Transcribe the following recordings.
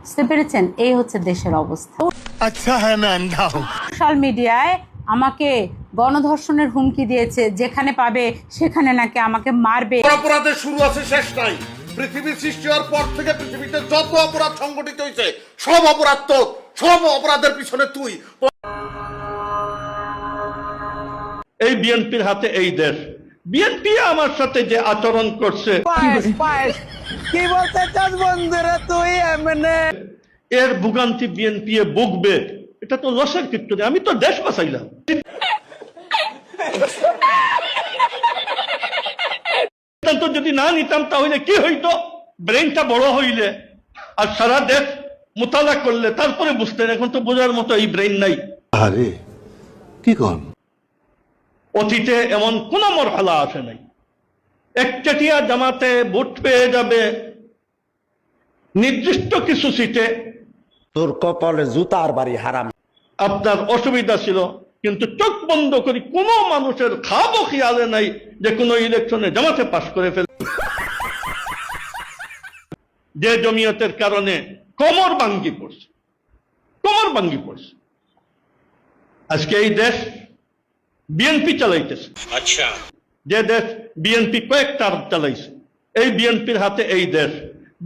বুঝতে পেরেছেন? এই হচ্ছে দেশের অবস্থা। আচ্ছা হ্যাঁ मैं अंधा हूं। সোশ্যাল মিডিয়ায় আমাকে গণধর্ষণের হুমকি দিয়েছে, যেখানে পাবে সেখানে নাকি আমাকে মারবে। অপরাধের শুরু আছে, শেষ নাই। পৃথিবীর সৃষ্টি হওয়ার পর থেকে পৃথিবীতে যত অপরাধ সংগঠিত হয়েছে সব অপরাধ তো, সব অপরাধের পিছনে তুই। এই বিএনপির হাতে এই দেশ। বিএনপি আমার সাথে যে আচরণ করছে, কি বলতে চাস বন্ধুরা তুই এমনে? এর ভোগান্তি বিএনপি ভুগবে, এটা তো লসের ক্ষেত্রে। আমি তো দেশ বাঁচাইলাম। যদি না নিতাম তাহলে কি হইতো? ব্রেনটা বড় হইলে আর সারা দেশ মোতালা করলে তারপরে বুঝতেন। এখন তো বোঝার মতো এই ব্রেন নাই। আরে কি কোন? অতীতে এমন কোন মরহালা আসে নাই। একচেটিয়া জামাতে ভোট পেয়ে যাবে নির্দিষ্ট কিছু সিটে, তোর কপালে জুতার বাড়ি হারাম। আপনার অসুবিধা ছিল, কিন্তু চোখ বন্ধ করি কোনো মানুষের খাবো খেয়ালে নাই যে কোনো ইলেকশনে জামাতে পাস করে ফেলে। যে জমিয়তের কারণে কোমর ভাঙ্গি পড়ছে। আজকে এই দেশ বিএনপি চালাইতেছে। আচ্ছা, যে দেশ বিএনপি কয়েকটা চালাইছে, এই বিএনপির হাতে এই দেশ।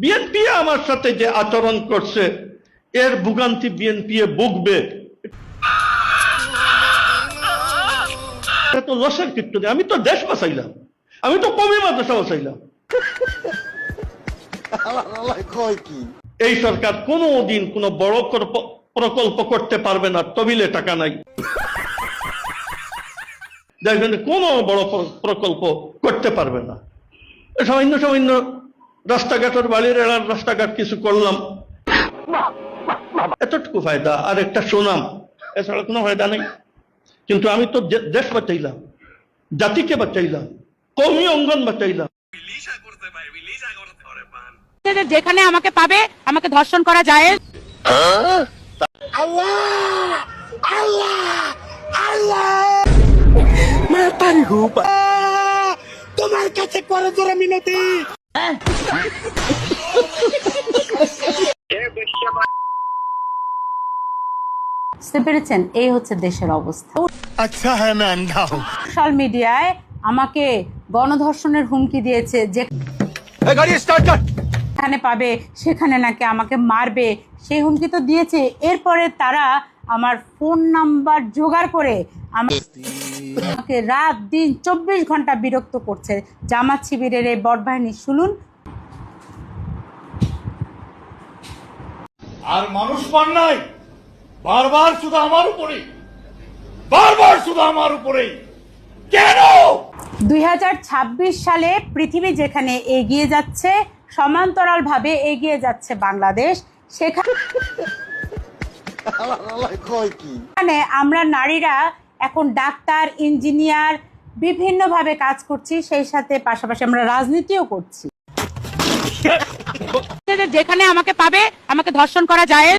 বিএনপি আমার সাথে যে আচরণ করছে, এর ভোগান্তি বিএনপি ভুগবে, এটা তো লসের ক্ষেত্রে। আমি তো দেশ বাঁচাইলাম, আমি তো কমি মাদ্রাসা বাঁচাইলাম। এই সরকার কোনোদিন কোনো বড় প্রকল্প করতে পারবে না, তবিলে টাকা নাই। দেখবেন কোনো বড় প্রকল্প করতে পারবে না। সামান্য রাস্তাঘাটের বাড়ির এলাকার রাস্তাঘাট কিছু করলাম, এতটুকু ফায়দা, আর একটা সুনাম, এছাড়া কোনো ফায়দা নেই। কিন্তু আমি তো দেশ বাঁচাইলাম, জাতিকে বাঁচাইলাম, কওমি অঙ্গন বাঁচাইলাম। যেখানে আমাকে পাবে আমাকে ধর্ষণ করা যায়। তোমার কাছে করে জোরে মিনতি। বুঝতে পেরেছেন? এই হচ্ছে দেশের অবস্থা। अच्छा है मैं अंधा हूं। সোশ্যাল মিডিয়ায় আমাকে গণধর্ষণের হুমকি দিয়েছে, যেখানে পাবে সেখানে নাকি আমাকে মারবে, সেই হুমকি তো দিয়েছে। এরপরে তারা আমার ফোন নাম্বার জোগাড় করে আমাকে রাত দিন 24 ঘন্টা বিরক্ত করছে। জামাত শিবিরের এই বটবাহিনী শুনুন। আর মানুষ পান নাই, বারবার শুধু আমার উপরেই কেন? 2026 সালে পৃথিবী যেখানে এগিয়ে যাচ্ছে, সমান্তরালভাবে এগিয়ে যাচ্ছে বাংলাদেশ, সেখানে আমরা নারীরা এখন ডাক্তার, ইঞ্জিনিয়ার বিভিন্নভাবে কাজ করছি, সেই সাথে পাশাপাশি আমরা রাজনীতিও করছি। যেখানে আমাকে পাবে আমাকে ধর্ষণ করা যায়।